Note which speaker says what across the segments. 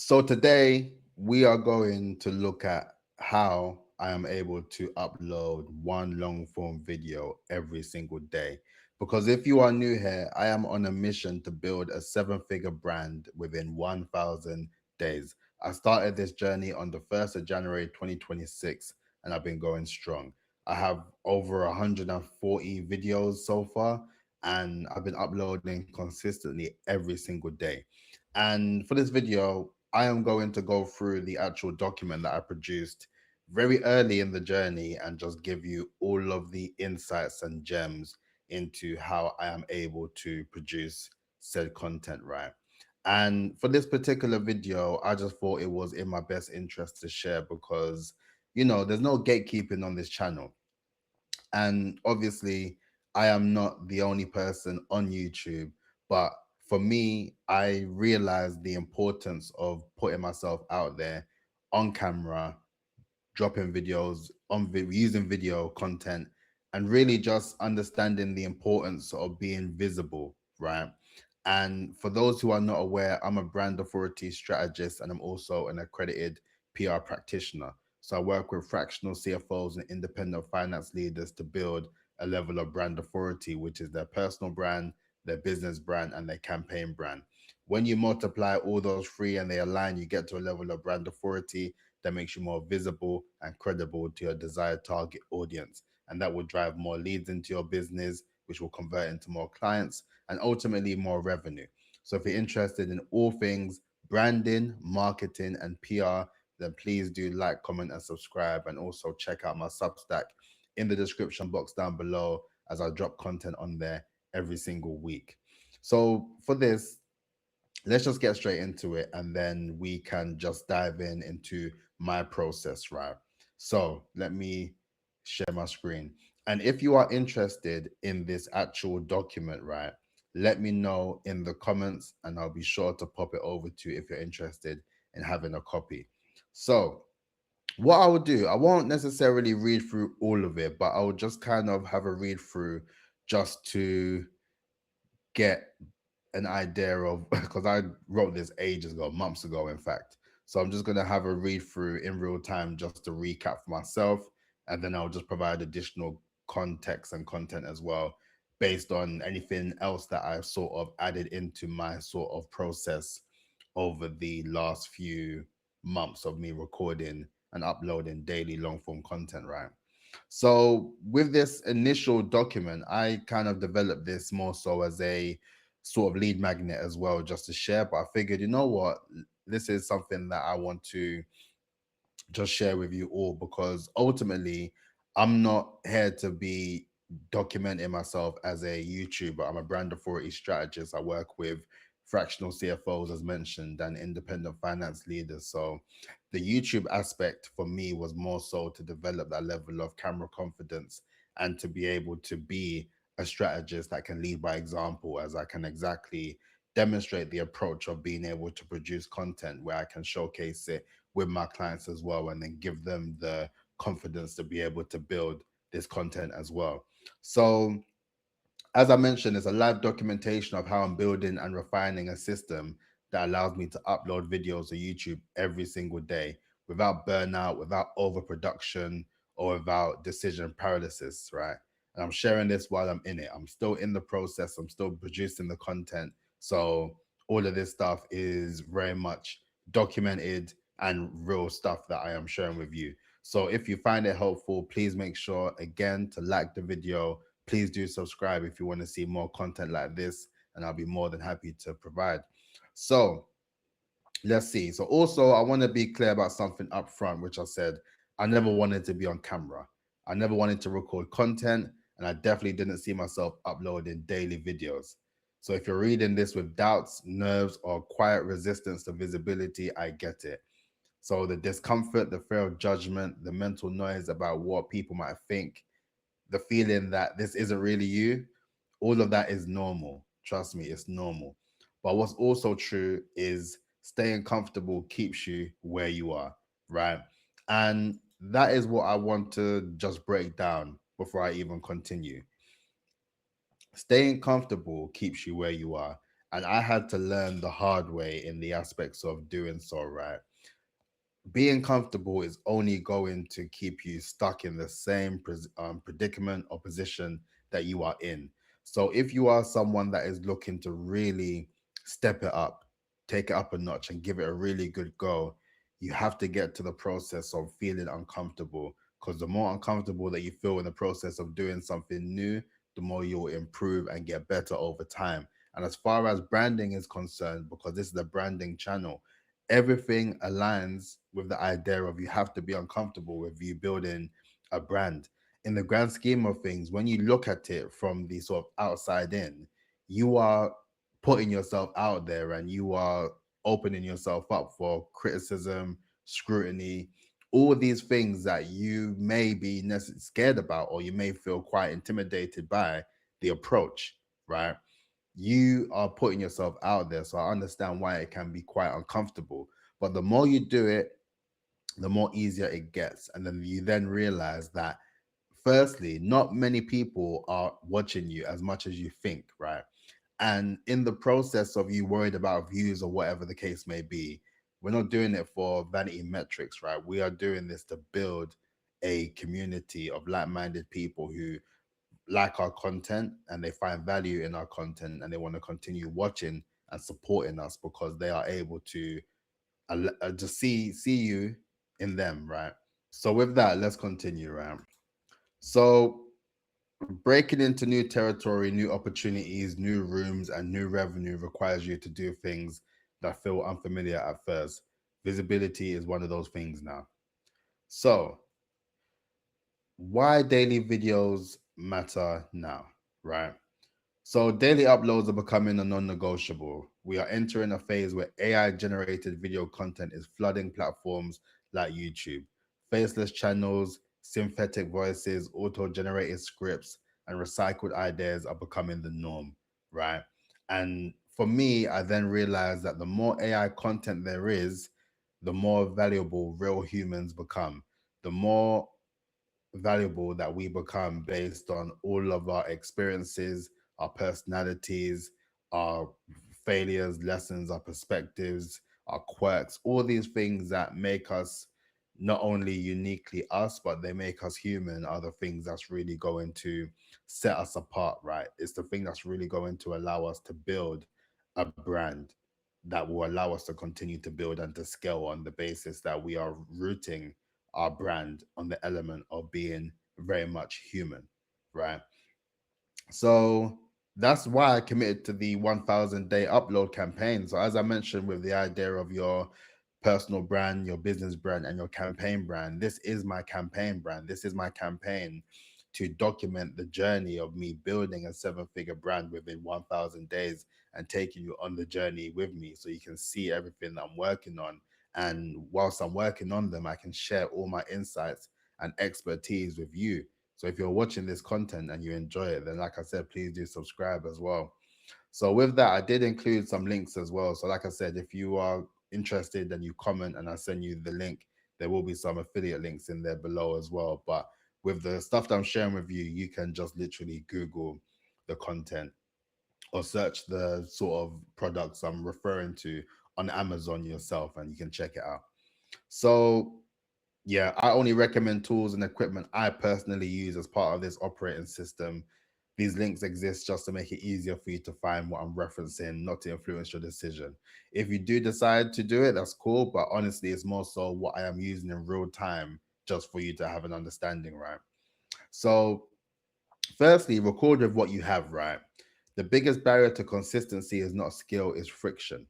Speaker 1: So today we are going to look at how I am able to upload one long form video every single day. Because if you are new here, I am on a mission to build a seven-figure brand within 1,000 days. I started this journey on the 1st of January 2026 and I've been going strong. I have over 140 videos so far and I've been uploading consistently every single day. And for this video, I am going to go through the actual document that I produced very early in the journey and just give you all of the insights and gems into how I am able to produce said content, right? And for this particular video, I just thought it was in my best interest to share because, there's no gatekeeping on this channel. And obviously, I am not the only person on YouTube, but for me, I realized the importance of putting myself out there on camera, dropping videos, using video content, and really just understanding the importance of being visible, right? And for those who are not aware, I'm a brand authority strategist and I'm also an accredited PR practitioner. So I work with fractional CFOs and independent finance leaders to build a level of brand authority, which is their personal brand, their business brand, and their campaign brand. When you multiply all those three and they align, you get to a level of brand authority that makes you more visible and credible to your desired target audience. And that will drive more leads into your business, which will convert into more clients and ultimately more revenue. So if you're interested in all things branding, marketing, and PR, then please do like, comment, and subscribe. And also check out my Substack in the description box down below as I drop content on there every single week. So for this, let's just get straight into it and then we can just dive into my process, right? So let me share my screen. And if you are interested in this actual document, right, let me know in the comments and I'll be sure to pop it over to you if you're interested in having a copy. So what I would do, I won't necessarily read through all of it, but I will just kind of have a read through just to get an idea of because I wrote this ages ago, months ago, in fact. So I'm just gonna have a read through in real time just to recap for myself, and then I'll just provide additional context and content as well, based on anything else that I've sort of added into my sort of process over the last few months of me recording and uploading daily long form content, right? So with this initial document, I kind of developed this more so as a sort of lead magnet as well, just to share. But I figured, you know what, this is something that I want to just share with you all because ultimately I'm not here to be documenting myself as a YouTuber. I'm a brand authority strategist. I work with fractional CFOs, as mentioned, and independent finance leaders. So the YouTube aspect for me was more so to develop that level of camera confidence and to be able to be a strategist that can lead by example, as I can exactly demonstrate the approach of being able to produce content where I can showcase it with my clients as well and then give them the confidence to be able to build this content as well. So as I mentioned, it's a live documentation of how I'm building and refining a system that allows me to upload videos to YouTube every single day without burnout, without overproduction, or without decision paralysis, right? And I'm sharing this while I'm in it. I'm still in the process, I'm still producing the content. So all of this stuff is very much documented and real stuff that I am sharing with you. So if you find it helpful, please make sure again to like the video. Please do subscribe if you want to see more content like this, and I'll be more than happy to provide. So let's see. So also, I want to be clear about something up front, which I said I never wanted to be on camera. I never wanted to record content, and I definitely didn't see myself uploading daily videos. So if you're reading this with doubts, nerves, or quiet resistance to visibility, I get it. So the discomfort, the fear of judgment, the mental noise about what people might think, the feeling that this isn't really you, all of that is normal. Trust me, it's normal. But what's also true is staying comfortable keeps you where you are, right? And that is what I want to just break down before I even continue. Staying comfortable keeps you where you are. And I had to learn the hard way in the aspects of doing so, right? Being comfortable is only going to keep you stuck in the same predicament or position that you are in. So if you are someone that is looking to really step it up, take it up a notch, and give it a really good go, you have to get to the process of feeling uncomfortable. Because the more uncomfortable that you feel in the process of doing something new, the more you'll improve and get better over time. And as far as branding is concerned, because this is a branding channel, everything aligns with the idea of you have to be uncomfortable with you building a brand. In the grand scheme of things, when you look at it from the sort of outside in, you are putting yourself out there and you are opening yourself up for criticism, scrutiny, all these things that you may be scared about or you may feel quite intimidated by the approach, right? You are putting yourself out there. So I understand why it can be quite uncomfortable. But the more you do it, the more easier it gets. And then you then realize that, firstly, not many people are watching you as much as you think, right? And in the process of you worried about views or whatever the case may be, we're not doing it for vanity metrics, right? We are doing this to build a community of like-minded people who like our content and they find value in our content and they want to continue watching and supporting us because they are able to just see you in them, right? So with that, let's continue, right? So breaking into new territory, new opportunities, new rooms, and new revenue requires you to do things that feel unfamiliar at first. Visibility is one of those things now. So why daily videos matter now, right? So daily uploads are becoming a non-negotiable. We are entering a phase where AI-generated video content is flooding platforms like YouTube. Faceless channels, synthetic voices, auto-generated scripts, and recycled ideas are becoming the norm, right? And for me, I then realized that the more AI content there is, the more valuable real humans become. The more valuable that we become based on all of our experiences, our personalities, our failures, lessons, our perspectives, our quirks, all these things that make us not only uniquely us, but they make us human are the things that's really going to set us apart, right? It's the thing that's really going to allow us to build a brand that will allow us to continue to build and to scale on the basis that we are rooting our brand on the element of being very much human, right? So that's why I committed to the 1000-day upload campaign. So as I mentioned, with the idea of your personal brand, your business brand, and your campaign brand, this is my campaign brand. This is my campaign to document the journey of me building a seven-figure brand within 1000 days and taking you on the journey with me so you can see everything that I'm working on. And whilst I'm working on them, I can share all my insights and expertise with you. So if you're watching this content and you enjoy it, then like I said, please do subscribe as well. So with that, I did include some links as well. So like I said, if you are interested and you comment and I send you the link, there will be some affiliate links in there below as well. But with the stuff that I'm sharing with you, you can just literally Google the content or search the sort of products I'm referring to on Amazon yourself and you can check it out. So yeah, I only recommend tools and equipment I personally use as part of this operating system. These links exist just to make it easier for you to find what I'm referencing, not to influence your decision. If you do decide to do it, that's cool. But honestly, it's more so what I am using in real time just for you to have an understanding, right? So, firstly, record with what you have, right? The biggest barrier to consistency is not skill, it's friction.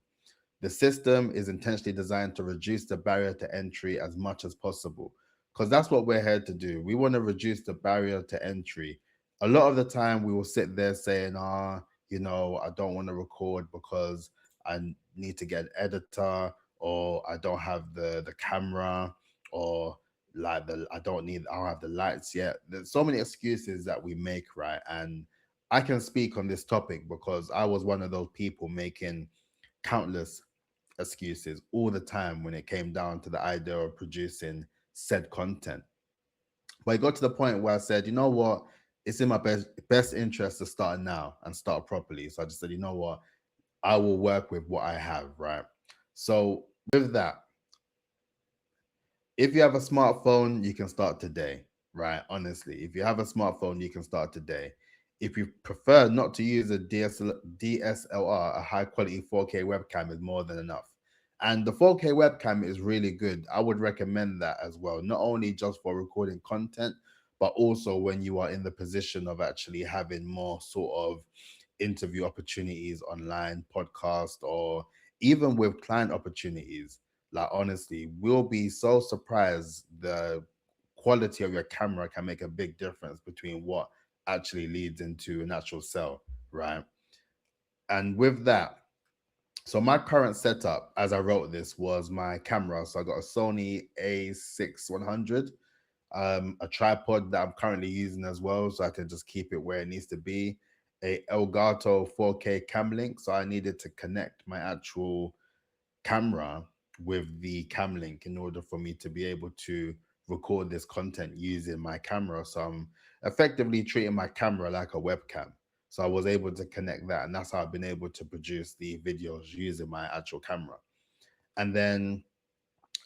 Speaker 1: The system is intentionally designed to reduce the barrier to entry as much as possible because that's what we're here to do. We want to reduce the barrier to entry. A lot of the time, we will sit there saying, I don't want to record because I need to get an editor, or I don't have the camera, or I don't have the lights yet. There's so many excuses that we make, right? And I can speak on this topic because I was one of those people making countless excuses all the time when it came down to the idea of producing said content. But it got to the point where I said, you know what? It's in my best interest to start now and start properly. So I just said, you know what? I will work with what I have, right? So with that, if you have a smartphone, you can start today, right? Honestly, if you have a smartphone, you can start today. If you prefer not to use a DSLR, a high quality 4K webcam is more than enough. And the 4K webcam is really good. I would recommend that as well, not only just for recording content, but also when you are in the position of actually having more sort of interview opportunities online, podcast, or even with client opportunities. Like honestly, we'll be so surprised the quality of your camera can make a big difference between what actually leads into an actual sell, right? And with that, so my current setup as I wrote this was my camera. So I got a Sony A6100, a tripod that I'm currently using as well, so I can just keep it where it needs to be. A Elgato 4K cam link, so I needed to connect my actual camera with the cam link in order for me to be able to record this content using my camera. So I'm effectively treating my camera like a webcam. So I was able to connect that, and that's how I've been able to produce the videos using my actual camera. And then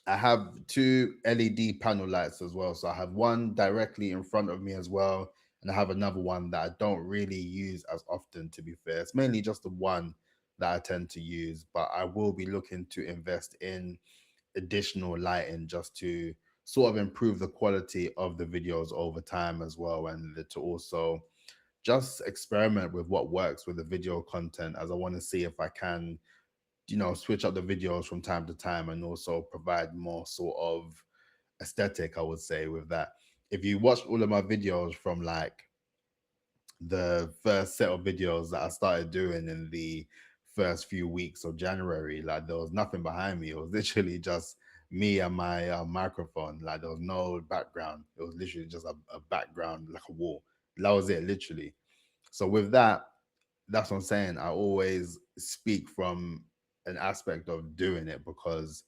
Speaker 1: I have two LED panel lights as well. So I have one directly in front of me as well. And I have another one that I don't really use as often, to be fair. It's mainly just the one that I tend to use, but I will be looking to invest in additional lighting just to sort of improve the quality of the videos over time as well. And to also just experiment with what works with the video content, as I want to see if I can switch up the videos from time to time and also provide more sort of aesthetic, I would say, with that. If you watch all of my videos from like the first set of videos that I started doing in the first few weeks of January, like there was nothing behind me. It was literally just me and my microphone. Like there was no background. It was literally just a background, like a wall. That was it, literally. So with that, that's what I'm saying. I always speak from an aspect of doing it because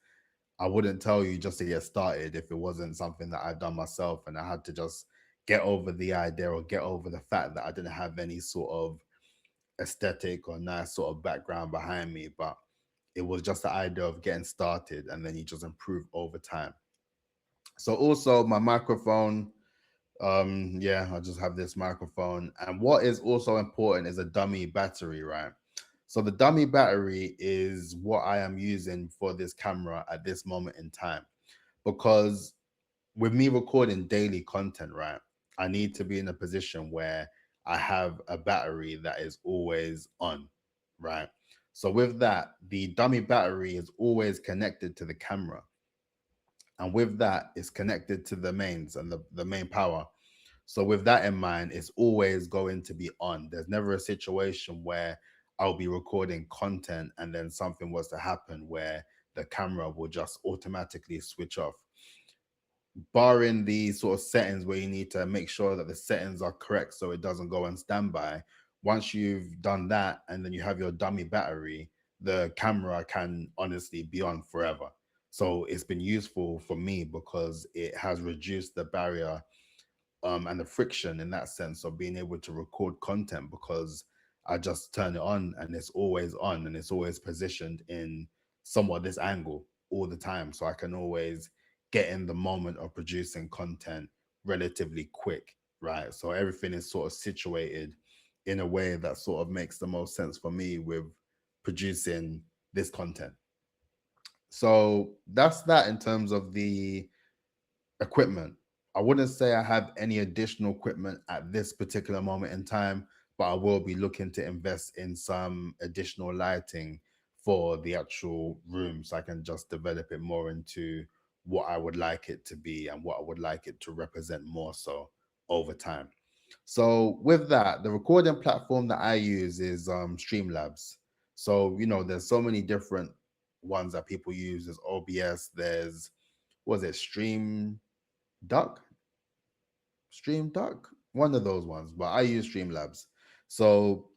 Speaker 1: I wouldn't tell you just to get started if it wasn't something that I've done myself and I had to just get over the idea or get over the fact that I didn't have any sort of aesthetic or nice sort of background behind me. But it was just the idea of getting started and then you just improve over time. So also my microphone, yeah, I just have this microphone. And what is also important is a dummy battery, right? So the dummy battery is what I am using for this camera at this moment in time. Because with me recording daily content, right, I need to be in a position where I have a battery that is always on, right? So with that, the dummy battery is always connected to the camera. And with that, it's connected to the mains and the main power. So with that in mind, it's always going to be on. There's never a situation where I'll be recording content and then something was to happen where the camera will just automatically switch off. Barring the sort of settings where you need to make sure that the settings are correct so it doesn't go on standby. Once you've done that and then you have your dummy battery, the camera can honestly be on forever. So it's been useful for me because it has reduced the barrier and the friction in that sense of being able to record content because I just turn it on and it's always on and it's always positioned in somewhat this angle all the time. So I can always get in the moment of producing content relatively quick, right? So everything is sort of situated in a way that sort of makes the most sense for me with producing this content. So that's that in terms of the equipment. I wouldn't say I have any additional equipment at this particular moment in time, but I will be looking to invest in some additional lighting for the actual room so I can just develop it more into what I would like it to be and what I would like it to represent more so over time. So with that, the recording platform that I use is Streamlabs. So there's so many different ones that people use. There's OBS, there's was it Duck, Stream Duck, one of those ones. But I use Streamlabs. So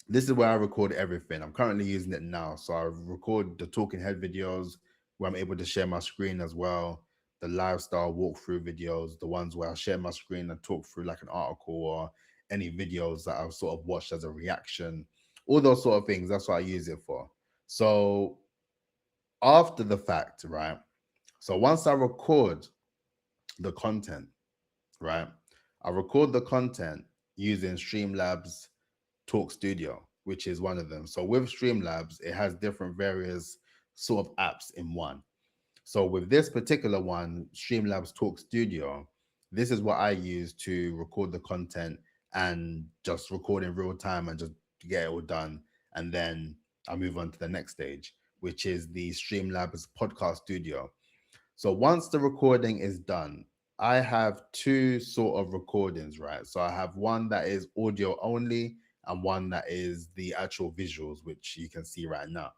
Speaker 1: this is where I record everything. I'm currently using it now. So I record the talking head videos where I'm able to share my screen as well. The lifestyle walkthrough videos, the ones where I share my screen and talk through like an article or any videos that I've sort of watched as a reaction all those sort of things. That's what I use it for. So after the fact, right? So once I record the content, right? I record the content using Streamlabs Talk Studio, which is one of them. So with Streamlabs, it has different various sort of apps in one. So with this particular one, Streamlabs Talk Studio, this is what I use to record the content and just record in real time and just get it all done. And then I move on to the next stage, which is the Streamlabs Podcast Studio. So once the recording is done, I have two sort of recordings, right? So I have one that is audio only and one that is the actual visuals, which you can see right now.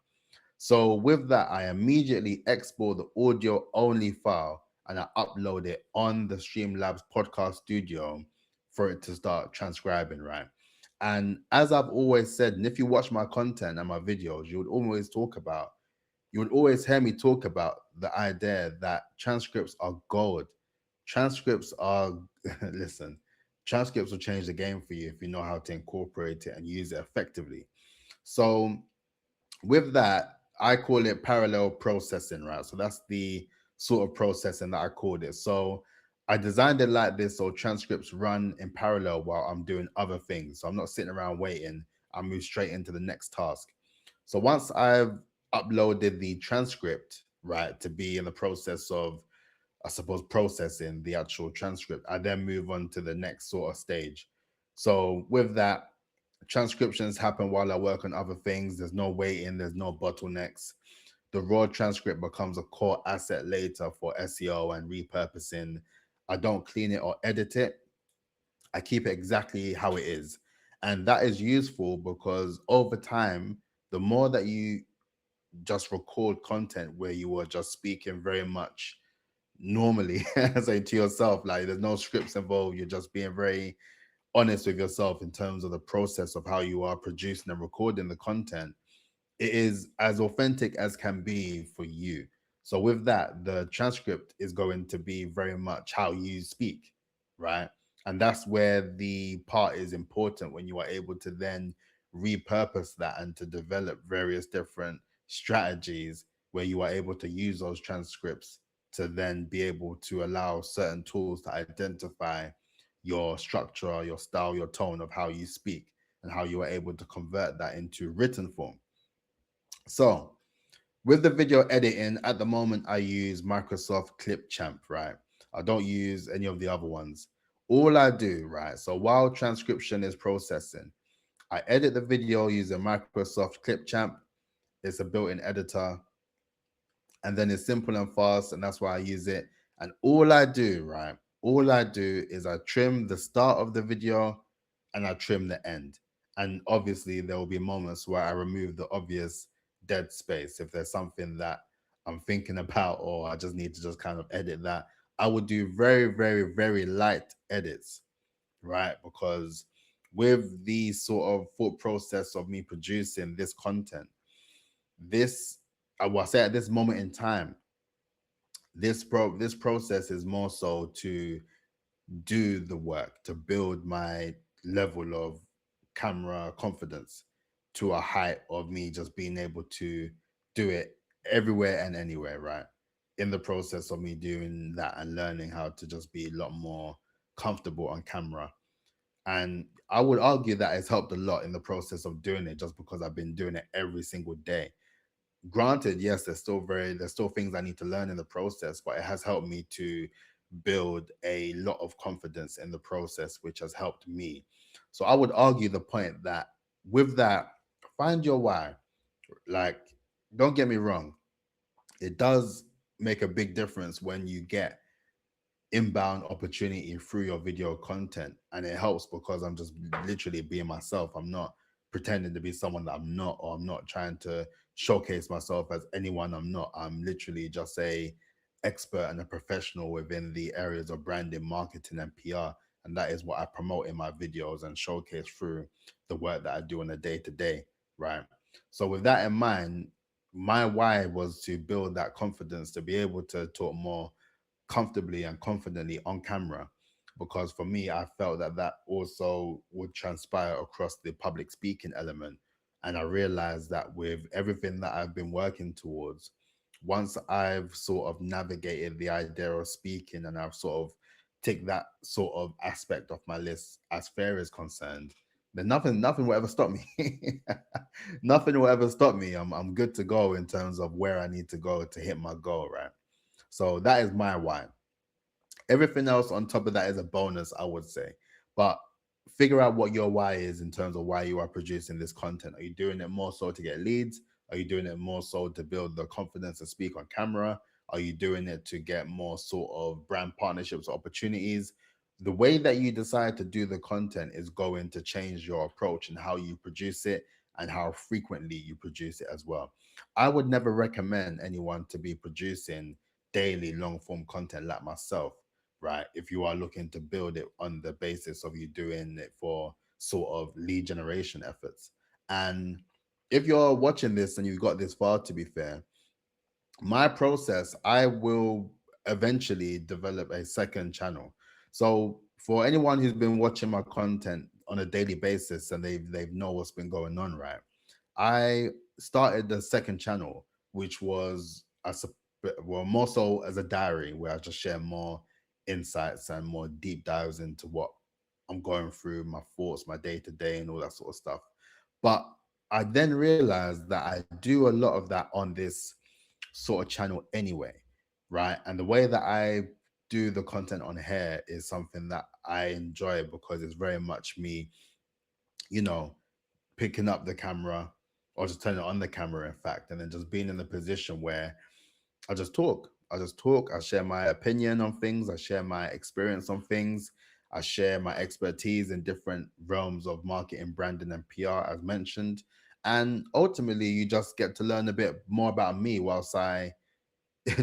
Speaker 1: So with that, I immediately export the audio only file and I upload it on the Streamlabs Podcast Studio for it to start transcribing, right? And as I've always said, and if you watch my content and my videos, you would always hear me talk about the idea that transcripts are gold. Transcripts are, listen, transcripts will change the game for you if you know how to incorporate it and use it effectively. So with that, I call it parallel processing, right? So that's the sort of processing that I called it. So I designed it like this so transcripts run in parallel while I'm doing other things. So I'm not sitting around waiting. I move straight into the next task. So once I've uploaded the transcript, right, to be in the process of, I suppose, processing the actual transcript, I then move on to the next sort of stage. So with that, transcriptions happen while I work on other things. There's no waiting, there's no bottlenecks. The raw transcript becomes a core asset later for SEO and repurposing. I don't clean it or edit it. I keep it exactly how it is. And that is useful because over time, the more that you just record content where you are just speaking very much normally, saying to yourself, like there's no scripts involved, you're just being very honest with yourself in terms of the process of how you are producing and recording the content, it is as authentic as can be for you. So with that, the transcript is going to be very much how you speak, right? And that's where the part is important when you are able to then repurpose that and to develop various different strategies where you are able to use those transcripts to then be able to allow certain tools to identify your structure, your style, your tone of how you speak and how you are able to convert that into written form. So with the video editing, at the moment, I use Microsoft Clipchamp, right? I don't use any of the other ones. All I do, right? So while transcription is processing, I edit the video using Microsoft Clipchamp. It's a built-in editor, and then it's simple and fast, and that's why I use it. And all I do, right? All I do is I trim the start of the video and I trim the end. And obviously, there will be moments where I remove the obvious dead space. If there's something that I'm thinking about, or I just need to just kind of edit that, I would do very, very, very light edits, right? Because with the sort of thought process of me producing this content, this, I will say at this moment in time, this process is more so to do the work to build my level of camera confidence to a height of me just being able to do it everywhere and anywhere, right? In the process of me doing that and learning how to just be a lot more comfortable on camera. And I would argue that it's helped a lot in the process of doing it just because I've been doing it every single day. Granted, yes, there's still things I need to learn in the process, but it has helped me to build a lot of confidence in the process, which has helped me. So I would argue the point that with that, find your why. Like, don't get me wrong, it does make a big difference when you get inbound opportunity through your video content, and it helps because I'm just literally being myself. I'm not pretending to be someone that I'm not, or I'm not trying to showcase myself as anyone I'm not. I'm literally just a expert and a professional within the areas of branding, marketing, and PR, and that is what I promote in my videos and showcase through the work that I do on a day-to-day, right? So with that in mind, my why was to build that confidence to be able to talk more comfortably and confidently on camera, because for me I felt that that also would transpire across the public speaking element And I realized that with everything that I've been working towards, once I've sort of navigated the idea of speaking and I've sort of ticked that sort of aspect of my list as fair is concerned, then nothing will ever stop me. Nothing will ever stop me. I'm good to go in terms of where I need to go to hit my goal, right? So that is my why. Everything else on top of that is a bonus, I would say. But figure out what your why is in terms of why you are producing this content. Are you doing it more so to get leads? Are you doing it more so to build the confidence to speak on camera? Are you doing it to get more sort of brand partnerships, opportunities? The way that you decide to do the content is going to change your approach and how you produce it and how frequently you produce it as well. I would never recommend anyone to be producing daily long form content like myself, right? If you are looking to build it on the basis of you doing it for sort of lead generation efforts. And if you're watching this and you've got this far, to be fair, my process, I will eventually develop a second channel. So for anyone who's been watching my content on a daily basis and they've know what's been going on, right? I started the second channel, which was well, more so as a diary where I just share more insights and more deep dives into what I'm going through, my thoughts, my day to day, and all that sort of stuff. But I then realized that I do a lot of that on this sort of channel anyway, right? And the way that I do the content on here is something that I enjoy because it's very much me, you know, picking up the camera or just turning on the camera, in fact, and then just being in the position where I just talk. I just talk. I share my opinion on things. I share my experience on things. I share my expertise in different realms of marketing, branding, and PR, as mentioned. And ultimately, you just get to learn a bit more about me whilst I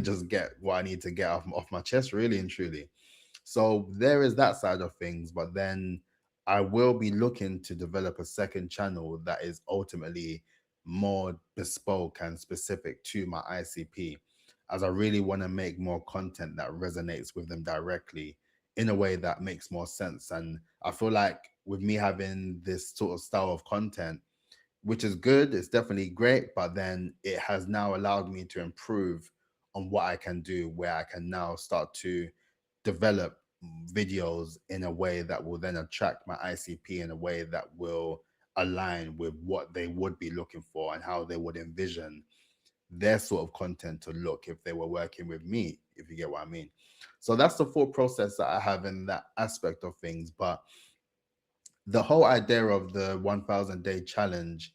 Speaker 1: just get what I need to get off my chest, really and truly. So there is that side of things, but then I will be looking to develop a second channel that is ultimately more bespoke and specific to my ICP, as I really want to make more content that resonates with them directly in a way that makes more sense. And I feel like with me having this sort of style of content, which is good. It's definitely great, but then it has now allowed me to improve on what I can do, where I can now start to develop videos in a way that will then attract my ICP in a way that will align with what they would be looking for and how they would envision their sort of content to look if they were working with me, if you get what I mean. So that's the thought process that I have in that aspect of things. But the whole idea of the 1000 day challenge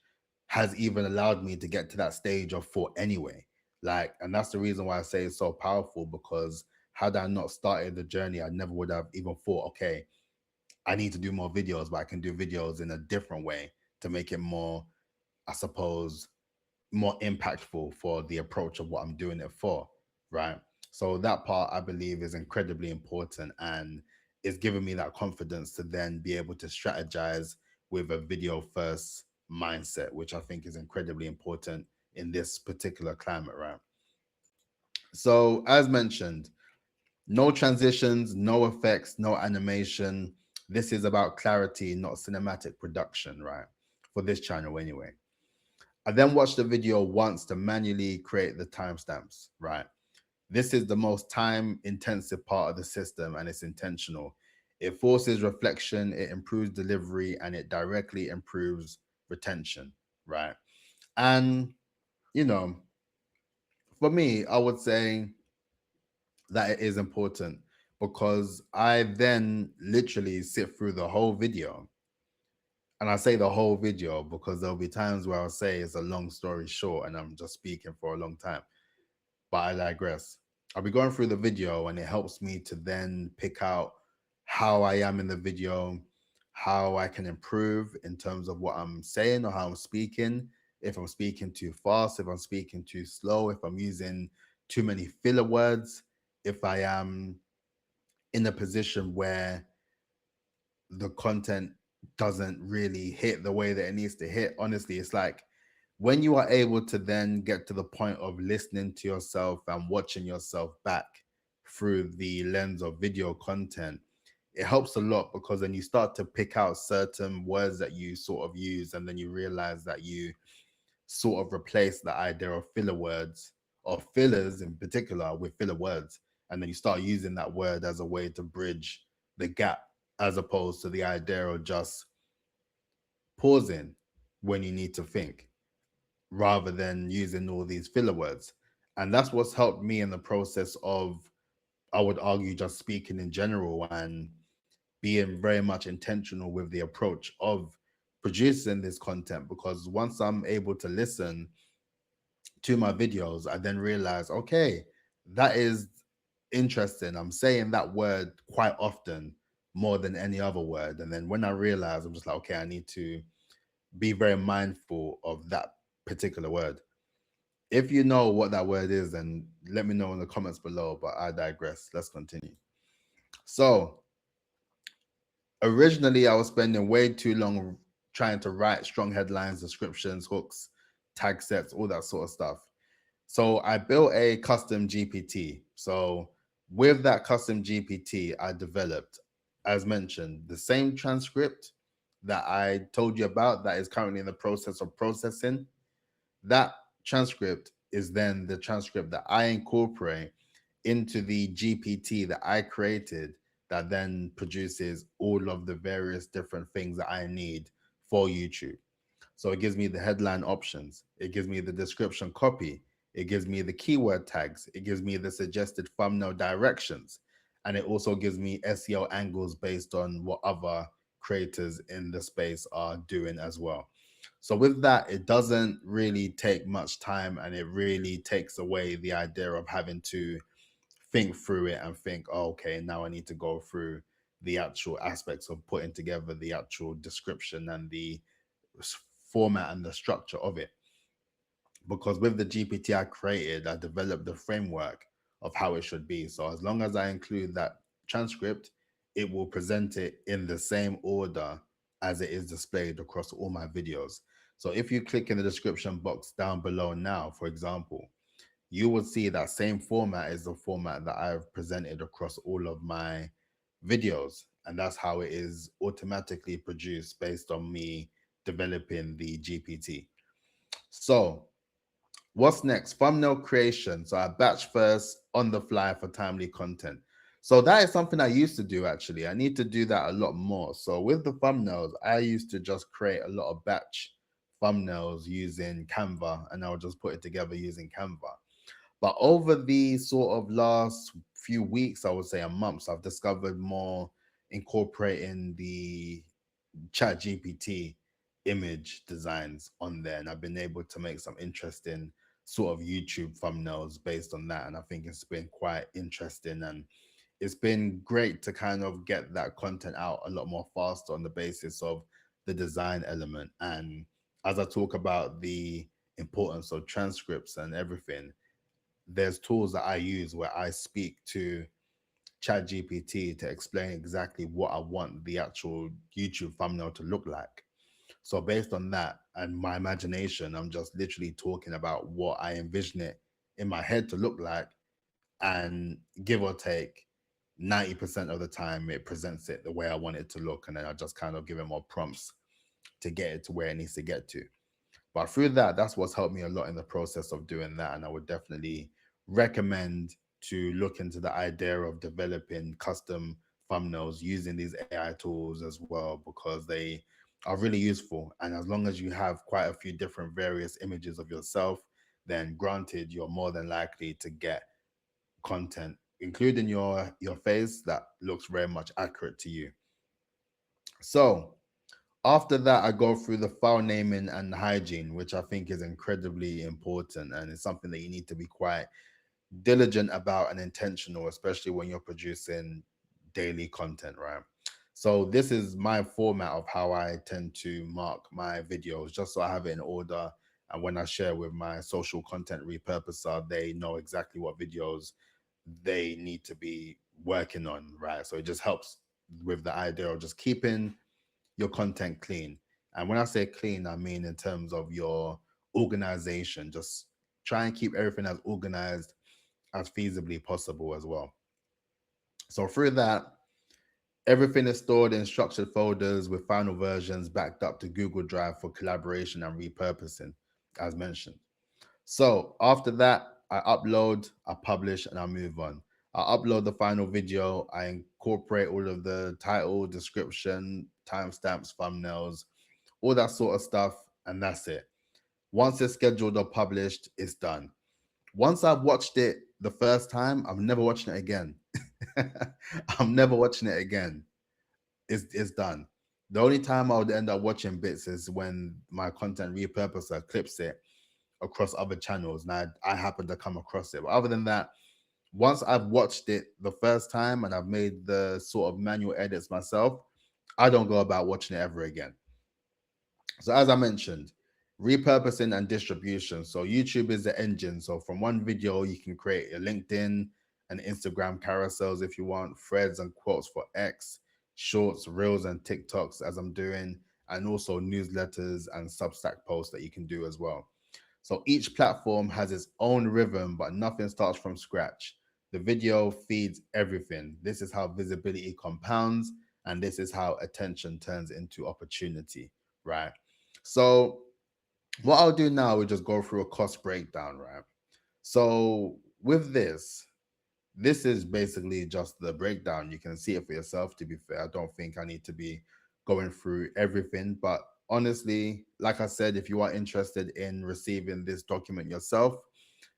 Speaker 1: has even allowed me to get to that stage of thought anyway. Like, and that's the reason why I say it's so powerful, because had I not started the journey, I never would have even thought, okay, I need to do more videos, but I can do videos in a different way to make it more, I suppose, more impactful for the approach of what I'm doing it for, right? So that part I believe is incredibly important, and it's given me that confidence to then be able to strategize with a video first mindset, which I think is incredibly important in this particular climate, right? So as mentioned, no transitions, no effects, no animation. This is about clarity, not cinematic production, right? For this channel anyway. I then watched the video once to manually create the timestamps, right? This is the most time intensive part of the system, and it's intentional. It forces reflection, it improves delivery, and it directly improves retention, right? And, you know, for me, I would say that it is important because I then literally sit through the whole video. And I say the whole video because there'll be times where I'll say it's a long story short and I'm just speaking for a long time. But I digress. I'll be going through the video and it helps me to then pick out how I am in the video, how I can improve in terms of what I'm saying or how I'm speaking. If I'm speaking too fast, if I'm speaking too slow, if I'm using too many filler words, if I am in a position where the content doesn't really hit the way that it needs to hit. Honestly, it's like when you are able to then get to the point of listening to yourself and watching yourself back through the lens of video content, it helps a lot because then you start to pick out certain words that you sort of use, and then you realize that you sort of replace the idea of filler words or fillers in particular with filler words, and then you start using that word as a way to bridge the gap, as opposed to the idea of just pausing when you need to think rather than using all these filler words. And that's what's helped me in the process of, I would argue, just speaking in general and being very much intentional with the approach of producing this content. Because once I'm able to listen to my videos, I then realize, okay, that is interesting. I'm saying that word quite often, more than any other word. And then when I realize, I'm just like, okay, I need to be very mindful of that particular word. If you know what that word is, then let me know in the comments below. But I digress. Let's continue. So, originally, I was spending way too long trying to write strong headlines, descriptions, hooks, tag sets, all that sort of stuff. So I built a custom GPT. So with that custom GPT, I developed, as mentioned, the same transcript that I told you about that is currently in the process of processing. That transcript is then the transcript that I incorporate into the GPT that I created, that then produces all of the various different things that I need for YouTube. So it gives me the headline options, it gives me the description copy, it gives me the keyword tags, it gives me the suggested thumbnail directions, and it also gives me SEO angles based on what other creators in the space are doing as well. So with that, it doesn't really take much time, and it really takes away the idea of having to think through it and think, oh, okay, now I need to go through the actual aspects of putting together the actual description and the format and the structure of it. Because with the GPT I created, I developed the framework of how it should be. So as long as I include that transcript, it will present it in the same order as it is displayed across all my videos. So if you click in the description box down below now, for example, you will see that same format is the format that I've presented across all of my videos. And that's how it is automatically produced based on me developing the GPT. So what's next? Thumbnail creation. So I batch first on the fly for timely content. So that is something I used to do actually. I need to do that a lot more. So with the thumbnails, I used to just create a lot of batch thumbnails using Canva, and I would just put it together using Canva. But over the sort of last few weeks, I would say a month, I've discovered more incorporating the chat GPT image designs on there, and I've been able to make some interesting sort of YouTube thumbnails based on that. And I think it's been quite interesting, and it's been great to kind of get that content out a lot more faster on the basis of the design element. And as I talk about the importance of transcripts and everything, there's tools that I use where I speak to chat GPT to explain exactly what I want the actual YouTube thumbnail to look like. So based on that and my imagination, I'm just literally talking about what I envision it in my head to look like, and give or take 90% of the time it presents it the way I want it to look, and then I just kind of give it more prompts to get it to where it needs to get to. But through that, that's what's helped me a lot in the process of doing that. And I would definitely recommend to look into the idea of developing custom thumbnails using these AI tools as well, because they are really useful. And as long as you have quite a few different various images of yourself, then granted, you're more than likely to get content, including your face, that looks very much accurate to you. So after that, I go through the file naming and hygiene, which I think is incredibly important, and it's something that you need to be quite diligent about and intentional, especially when you're producing daily content, right? So this is my format of how I tend to mark my videos, just so I have it in order. And when I share with my social content repurposer, they know exactly what videos they need to be working on, right? So it just helps with the idea of just keeping your content clean. And when I say clean, I mean in terms of your organization. Just try and keep everything as organized as feasibly possible as well. So through that, Everything is stored in structured folders with final versions backed up to Google Drive for collaboration and repurposing, as mentioned. So after that, I upload, I publish, and I move on. I upload the final video. I incorporate all of the title, description, timestamps, thumbnails, all that sort of stuff, and that's it. Once it's scheduled or published, it's done. Once I've watched it the first time, I'm never watching it again. I'm never watching it again. It's done. The only time I would end up watching bits is when my content repurposer clips it across other channels and I happen to come across it. But other than that, once I've watched it the first time and I've made the sort of manual edits myself, I don't go about watching it ever again. So as I mentioned, repurposing and distribution. So YouTube is the engine. So from one video, you can create a LinkedIn and Instagram carousels if you want, threads and quotes for X, shorts, reels and TikToks as I'm doing, and also newsletters and Substack posts that you can do as well. So each platform has its own rhythm, but nothing starts from scratch. The video feeds everything. This is how visibility compounds, and this is how attention turns into opportunity, right? So what I'll do now is just go through a cost breakdown, right? So with this is basically just the breakdown. You can see it for yourself, to be fair. I don't think I need to be going through everything, but honestly, like I said, if you are interested in receiving this document yourself,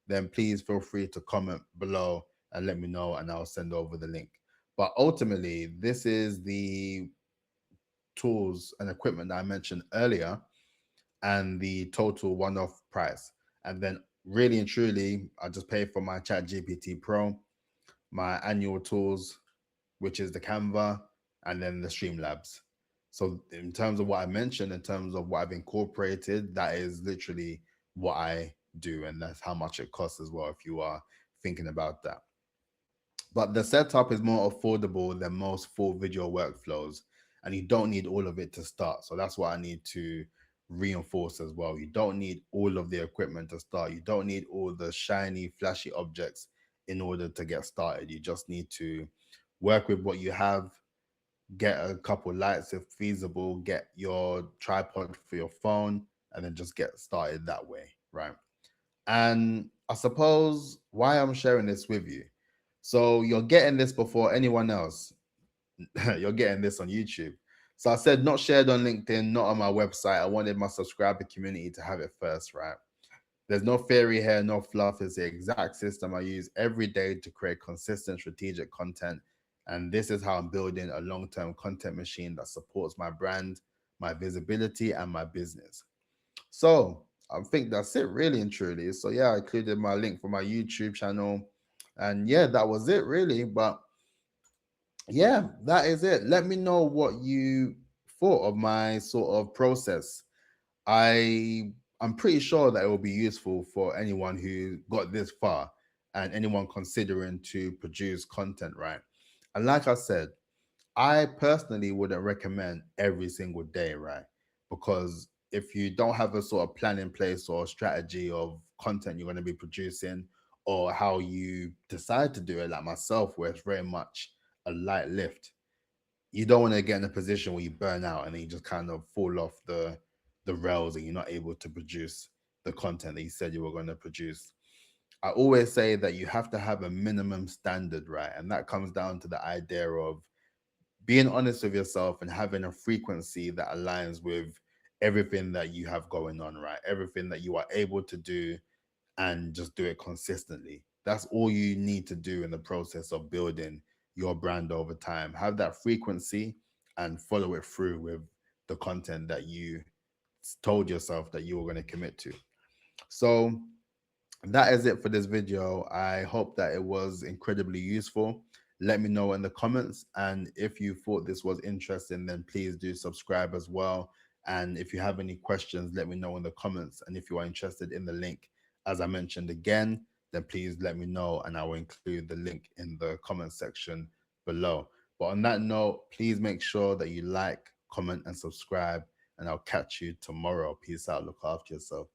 Speaker 1: then please feel free to comment below and let me know, and I'll send over the link. But ultimately, this is the tools and equipment that I mentioned earlier and the total one-off price. And then really and truly, I just pay for my Chat GPT Pro, my annual tools, which is the Canva, and then the Streamlabs. So in terms of what I mentioned, in terms of what I've incorporated, that is literally what I do, and that's how much it costs as well if you are thinking about that. But the setup is more affordable than most full video workflows, and you don't need all of it to start. So that's what I need to reinforce as well. You don't need all of the equipment to start. You don't need all the shiny, flashy objects in order to get started. You just need to work with what you have, get a couple lights if feasible, get your tripod for your phone, and then just get started that way, right? And I suppose why I'm sharing this with you. So you're getting this before anyone else. You're getting this on YouTube. So I said not shared on LinkedIn, not on my website. I wanted my subscriber community to have it first, right? There's no theory here, no fluff. It's the exact system I use every day to create consistent strategic content. And this is how I'm building a long-term content machine that supports my brand, my visibility, and my business. So I think that's it, really and truly. So yeah, I included my link for my YouTube channel. And yeah, that was it, really. But yeah, that is it. Let me know what you thought of my sort of process. I'm pretty sure that it will be useful for anyone who got this far and anyone considering to produce content, right? And like I said, I personally wouldn't recommend every single day, right? Because if you don't have a sort of plan in place or strategy of content you're going to be producing, or how you decide to do it, like myself, where it's very much a light lift, you don't want to get in a position where you burn out and then you just kind of fall off the rails and you're not able to produce the content that you said you were going to produce. I always say that you have to have a minimum standard, right? And that comes down to the idea of being honest with yourself and having a frequency that aligns with everything that you have going on, right? Everything that you are able to do, and just do it consistently. That's all you need to do in the process of building your brand over time. Have that frequency and follow it through with the content that you told yourself that you were going to commit to. So that is it for this video. I hope that it was incredibly useful. Let me know in the comments, and if you thought this was interesting, then please do subscribe as well. And if you have any questions, let me know in the comments. And if you are interested in the link, as I mentioned again, then please let me know and I will include the link in the comment section below. But on that note, please make sure that you like, comment, and subscribe, and I'll catch you tomorrow. Peace out. Look after yourself.